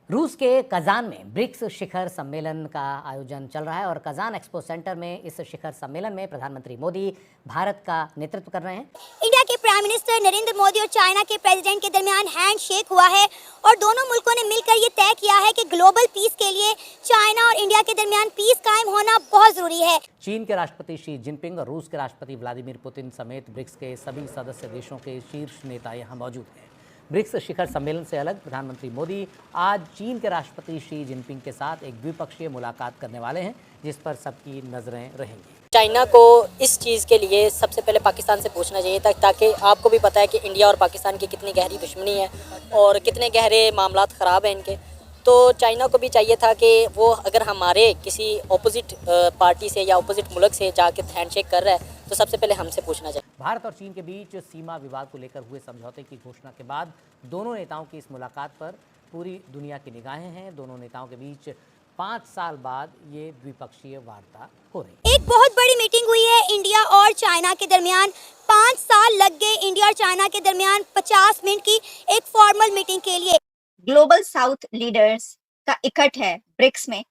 रूस के कजान में ब्रिक्स शिखर सम्मेलन का आयोजन चल रहा है और कजान एक्सपो सेंटर में इस शिखर सम्मेलन में प्रधानमंत्री मोदी भारत का नेतृत्व कर रहे हैं। इंडिया के प्राइम मिनिस्टर नरेंद्र मोदी और चाइना के प्रेसिडेंट के दरमियान हैंडशेक हुआ है और दोनों मुल्कों ने मिलकर ये तय किया है कि ग्लोबल पीस के लिए चाइना और इंडिया के दरमियान पीस कायम होना बहुत जरूरी है। चीन के राष्ट्रपति शी जिनपिंग और रूस के राष्ट्रपति व्लादिमीर पुतिन समेत ब्रिक्स के सभी सदस्य देशों के शीर्ष नेता यहाँ मौजूद हैं। ब्रिक्स शिखर सम्मेलन से अलग प्रधानमंत्री मोदी आज चीन के राष्ट्रपति शी जिनपिंग के साथ एक द्विपक्षीय मुलाकात करने वाले हैं, जिस पर सबकी नजरें रहेंगी। चाइना को इस चीज़ के लिए सबसे पहले पाकिस्तान से पूछना चाहिए था, ताकि आपको भी पता है कि इंडिया और पाकिस्तान की कितनी गहरी दुश्मनी है और कितने गहरे मामलात ख़राब हैं इनके। तो चाइना को भी चाहिए था कि वो अगर हमारे किसी ऑपोजिट पार्टी से या ऑपोजिट मुल्क से जाके हैंडशेक कर रहा है तो सबसे पहले हमसे पूछना चाहिए। भारत और चीन के बीच सीमा विवाद को लेकर हुए समझौते की घोषणा के बाद दोनों नेताओं की इस मुलाकात पर पूरी दुनिया की निगाहें हैं। दोनों नेताओं के बीच 5 साल बाद ये द्विपक्षीय वार्ता हो रही है। एक बहुत बड़ी मीटिंग हुई है इंडिया और चाइना के दरमियान। 5 साल लग गए इंडिया और चाइना के दरमियान 50 मिनट की एक फॉर्मल मीटिंग के लिए। ग्लोबल साउथ लीडर्स का इकट्ठ है ब्रिक्स में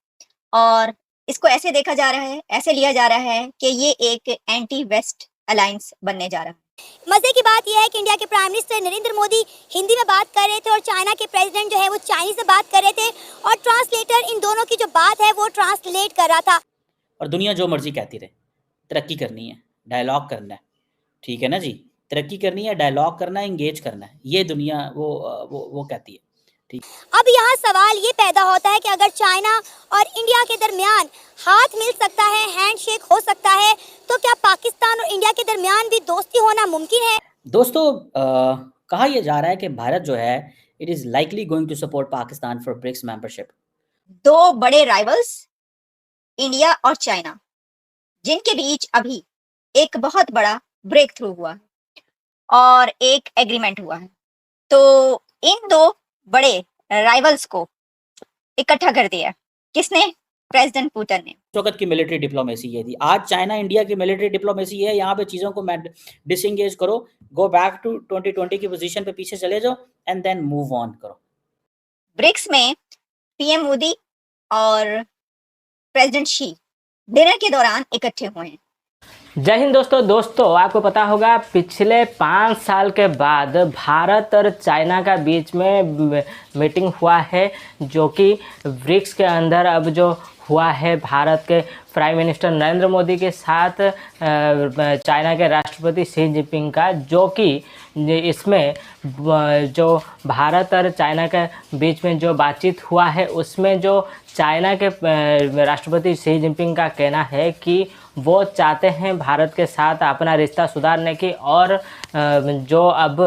और इसको ऐसे देखा जा रहा है, ऐसे लिया जा रहा है कि ये एक एंटी वेस्ट अलायंस बनने जा रहा है। मजे की बात यह है कि इंडिया के प्राइम मिनिस्टर नरेंद्र मोदी हिंदी में बात कर रहे थे और चाइना के प्रेसिडेंट जो है वो चाइनीज में बात कर रहे थे और ट्रांसलेटर इन दोनों की जो बात है वो ट्रांसलेट कर रहा था। और दुनिया जो मर्जी कहती रहे, तरक्की करनी है, डायलॉग करना है, ठीक है ना जी, तरक्की करनी है, डायलॉग करना है, इंगेज करना है, ये दुनिया वो कहती है। अब यहाँ सवाल ये पैदा होता है कि अगर चाइना और इंडिया के दरमियान हाथ मिल सकता है, हैंडशेक हो सकता है, तो क्या पाकिस्तान और इंडिया के दरमियान भी दोस्ती होना मुमकिन है? दोस्तों, कहा यह जा रहा है कि भारत जो है it is likely going to support Pakistan for BRICS membership. 2 बड़े राइवल्स इंडिया और चाइना, जिनके बीच अभी एक बहुत बड़ा ब्रेक थ्रू हुआ है और एक एग्रीमेंट हुआ है, तो इन 2 बड़े राइवल्स को इकट्ठा कर दिया किसने? प्रेसिडेंट पुतिन ने। उस वक्त की मिलिट्री डिप्लोमेसी ये थी। आज चाइना इंडिया की मिलिट्री डिप्लोमेसी है, यहाँ पे चीज़ों को डिसएंगेज करो, गो बैक टू 2020 की पोजीशन पे पीछे चले जाओ एंड देन मूव ऑन करो। ब्रिक्स में पीएम मोदी और प्रेसिडेंट शी डिनर के दौरान इकट्ठे हुए हैं। जय हिंद दोस्तों, आपको पता होगा पिछले 5 साल के बाद भारत और चाइना का बीच में मीटिंग हुआ है, जो कि ब्रिक्स के अंदर अब जो हुआ है भारत के प्राइम मिनिस्टर नरेंद्र मोदी के साथ चाइना के राष्ट्रपति शी जिनपिंग का, जो कि इसमें जो भारत और चाइना के बीच में जो बातचीत हुआ है उसमें जो चाइना के राष्ट्रपति शी जिनपिंग का कहना है कि वो चाहते हैं भारत के साथ अपना रिश्ता सुधारने की, और जो अब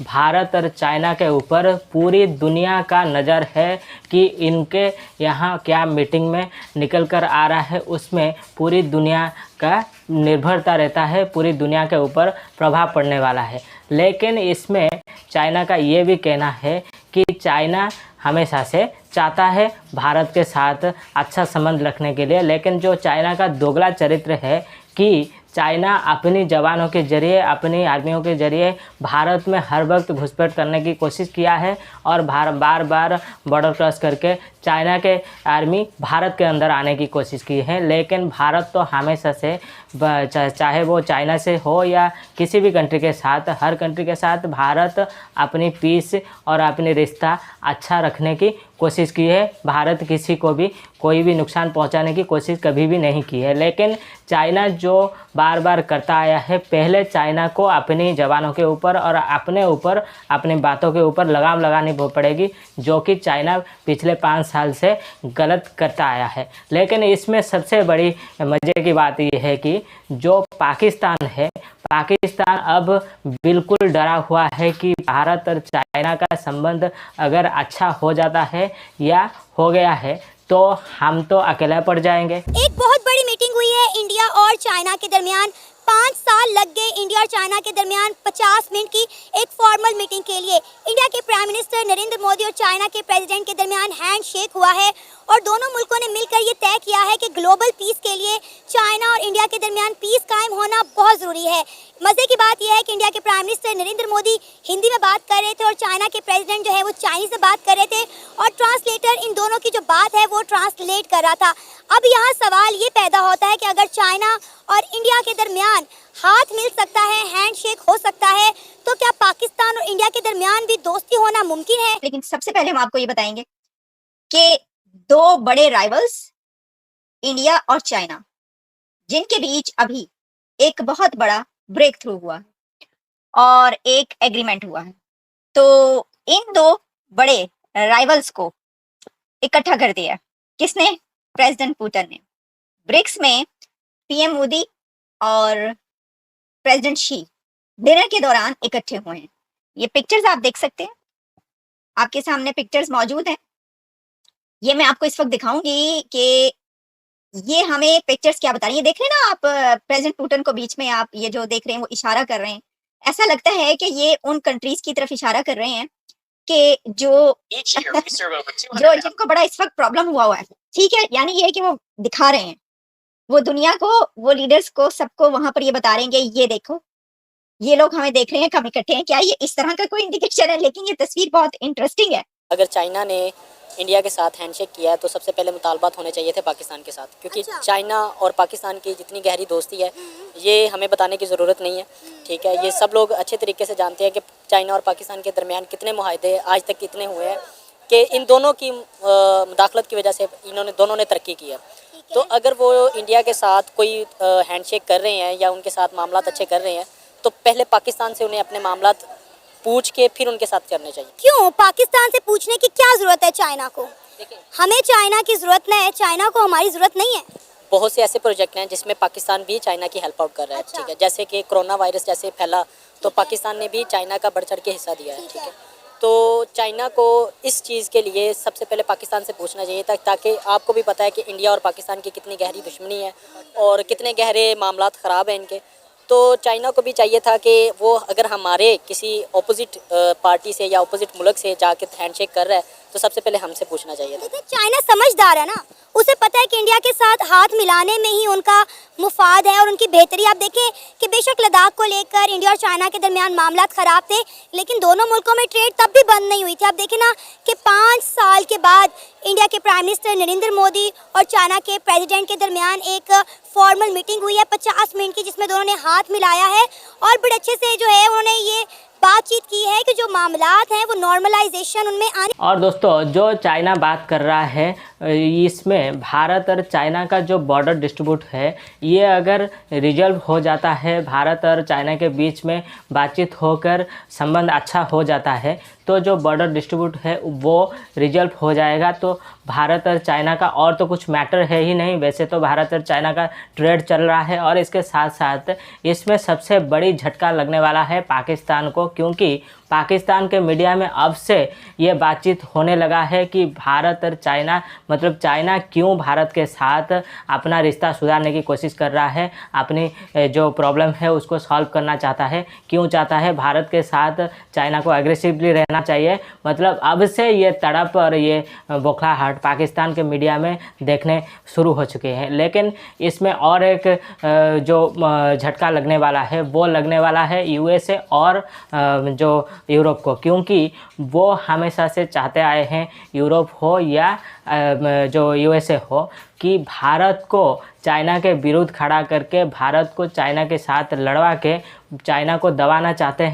भारत और चाइना के ऊपर पूरी दुनिया का नज़र है कि इनके यहाँ क्या मीटिंग में निकल कर आ रहा है, उसमें पूरी दुनिया का निर्भरता रहता है, पूरी दुनिया के ऊपर प्रभाव पड़ने वाला है। लेकिन इसमें चाइना का ये भी कहना है कि चाइना हमेशा से चाहता है भारत के साथ अच्छा संबंध रखने के लिए, लेकिन जो चाइना का दोगला चरित्र है कि चाइना अपनी जवानों के ज़रिए, अपनी आर्मियों के ज़रिए भारत में हर वक्त घुसपैठ करने की कोशिश किया है और बार बार बॉर्डर क्रॉस करके चाइना के आर्मी भारत के अंदर आने की कोशिश की है। लेकिन भारत तो हमेशा से, चाहे वो चाइना से हो या किसी भी कंट्री के साथ, हर कंट्री के साथ भारत अपनी पीस और अपनी रिश्ता अच्छा रखने की कोशिश की है। भारत किसी को भी कोई भी नुकसान पहुंचाने की कोशिश कभी भी नहीं की है। लेकिन चाइना जो बार बार करता आया है, पहले चाइना को अपनी जवानों के ऊपर और अपने ऊपर, अपनी बातों के ऊपर लगाम लगानी पड़ेगी, जो कि चाइना पिछले 5 साल से गलत करता आया है। लेकिन इसमें सबसे बड़ी मज़े की बात यह है कि जो पाकिस्तान है, पाकिस्तान अब बिल्कुल डरा हुआ है कि भारत और चाइना का संबंध अगर अच्छा हो जाता है या हो गया है तो हम तो अकेला पड़ जाएंगे। एक बहुत बड़ी मीटिंग हुई है इंडिया और चाइना के दरमियान। 5 साल लग गए इंडिया और चाइना के दरमियान 50 मिनट की एक फॉर्मल मीटिंग के लिए। इंडिया के प्राइम मिनिस्टर नरेंद्र मोदी और चाइना के प्रेसिडेंट के दरमियान हैंडशेक हुआ है और दोनों मुल्कों ने मिलकर ये तय किया है कि ग्लोबल पीस के लिए चाइना और इंडिया के दरमियान पीस कायम होना बहुत जरूरी है। मजे की बात यह है कि इंडिया के प्राइम मिनिस्टर नरेंद्र मोदी हिंदी में बात कर रहे थे और चाइना के प्रेसिडेंट जो है वो चाइनीज में बात कर रहे थे और ट्रांसलेटर ट्रांसलेट कर रहा था। अब यहाँ सवाल ये पैदा होता है कि अगर चाइना और इंडिया के दरमियान हाथ मिल सकता है, हैंडशेक हो सकता है, तो क्या पाकिस्तान और इंडिया के दरमियान भी दोस्ती होना मुमकिन है? लेकिन सबसे पहले हम आपको ये बताएंगे कि दो बड़े राइवल्स इंडिया और चाइना, जिनके बीच अभी एक बहुत बड़ा ब्रेक थ्रू हुआ है और एक एग्रीमेंट हुआ है, तो इन दो बड़े राइवल्स को इकट्ठा कर दिया। किसने? प्रेसिडेंट पुतिन ने। ब्रिक्स में पीएम मोदी और प्रेसिडेंट शी डिनर के दौरान इकट्ठे हुए हैं। ये पिक्चर्स आप देख सकते हैं, आपके सामने पिक्चर्स मौजूद हैं। ये मैं आपको इस वक्त दिखाऊंगी कि ये हमें पिक्चर्स क्या बता रही है। देख रहे हैं ना आप प्रेसिडेंट पुतिन को बीच में, आप ये जो देख रहे हैं वो इशारा कर रहे हैं। ऐसा लगता है कि ये उन कंट्रीज की तरफ इशारा कर रहे हैं कि जो जिनको बड़ा इस वक्त प्रॉब्लम हुआ है, ठीक है। यानी ये है कि वो दिखा रहे हैं, वो दुनिया को, वो लीडर्स को, सबको वहां पर ये बता रहे हैं कि ये देखो, ये लोग हमें देख रहे हैं, कम इकट्ठे हैं। क्या ये इस तरह का कोई इंडिकेशन है? लेकिन ये तस्वीर बहुत इंटरेस्टिंग है। अगर चाइना ने इंडिया के साथ हैंडशेक किया है तो सबसे पहले मुतालबात होने चाहिए थे पाकिस्तान के साथ, क्योंकि अच्छा। चाइना और पाकिस्तान की जितनी गहरी दोस्ती है ये हमें बताने की ज़रूरत नहीं है, ठीक है। ये सब लोग अच्छे तरीके से जानते हैं कि चाइना और पाकिस्तान के दरमियान कितने मुआहदे आज तक कितने हुए हैं कि इन दोनों की मुदाखलत की वजह से दोनों ने तरक्की की है। तो अगर वो इंडिया के साथ कोई हैंडशेक कर रहे हैं या उनके साथ मामलात अच्छे कर रहे हैं तो पहले पाकिस्तान से उन्हें अपने मामलात पूछ के फिर उनके साथ करने चाहिए। क्यों पाकिस्तान से पूछने की क्या जरूरत है चाइना को? हमें चाइना की जरूरत नहीं है, चाइना को हमारी जरूरत नहीं है। बहुत से ऐसे प्रोजेक्ट हैं जिसमें पाकिस्तान भी चाइना की हेल्प आउट कर रहा है, अच्छा। ठीक है। जैसे कि कोरोना वायरस जैसे फैला तो पाकिस्तान ने भी चाइना का बढ़ चढ़ के हिस्सा दिया है, ठीक है। तो चाइना को इस चीज़ के लिए सबसे पहले पाकिस्तान से पूछना चाहिए था, ताकि आपको भी पता है कि इंडिया और पाकिस्तान की कितनी गहरी दुश्मनी है और कितने गहरे मामलात ख़राब हैं इनके। तो चाइना को भी चाहिए था कि वो अगर हमारे किसी ऑपोजिट पार्टी से या ऑपोजिट मुल्क से जाके हैंडशेक कर रहा है तो सबसे पहले हमसे पूछना चाहिए था। लेकिन चाइना समझदार है ना, उसे पता है कि इंडिया के साथ हाथ मिलाने में ही उनका मुफाद है और उनकी बेहतरी। आप देखें कि बेशक लद्दाख को लेकर इंडिया और चाइना के दरमियान मामला ख़राब थे, लेकिन दोनों मुल्कों में ट्रेड तब भी बंद नहीं हुई थी। आप देखें ना कि 5 साल के बाद इंडिया के प्राइम मिनिस्टर नरेंद्र मोदी और चाइना के प्रेसिडेंट के दरमियान एक फॉर्मल मीटिंग हुई है 50 मिनट की, जिसमें दोनों ने हाथ मिलाया है और बड़े अच्छे से जो है उन्होंने ये बातचीत की है कि जो मामलात हैं वो नॉर्मलाइजेशन उनमें आने। और दोस्तों जो चाइना बात कर रहा है, इसमें भारत और चाइना का जो बॉर्डर डिस्ट्रीब्यूट है ये अगर रिजल्व हो जाता है, भारत और चाइना के बीच में बातचीत होकर संबंध अच्छा हो जाता है, तो जो बॉर्डर डिस्ट्रीब्यूट है वो रिजल्व हो जाएगा। तो भारत और चाइना का और तो कुछ मैटर है ही नहीं। वैसे तो भारत और चाइना का ट्रेड चल रहा है और इसके साथ साथ इसमें सबसे बड़ी झटका लगने वाला है पाकिस्तान को, क्योंकि पाकिस्तान के मीडिया में अब से ये बातचीत होने लगा है कि भारत और चाइना, मतलब चाइना क्यों भारत के साथ अपना रिश्ता सुधारने की कोशिश कर रहा है, अपनी जो प्रॉब्लम है उसको सॉल्व करना चाहता है, क्यों चाहता है भारत के साथ चाइना को एग्रेसिवली रहना चाहिए। मतलब अब से ये तड़प और ये बौखलाहट पाकिस्तान के मीडिया में देखने शुरू हो चुके हैं। लेकिन इसमें और एक जो झटका लगने वाला है वो लगने वाला है यूएसए और जो यूरोप को, क्योंकि वो हमेशा से चाहते आए हैं, यूरोप हो या जो यूएसए हो, कि भारत को चाइना के विरुद्ध खड़ा करके भारत को चाइना के साथ लड़वा के चाइना को दबाना चाहते हैं।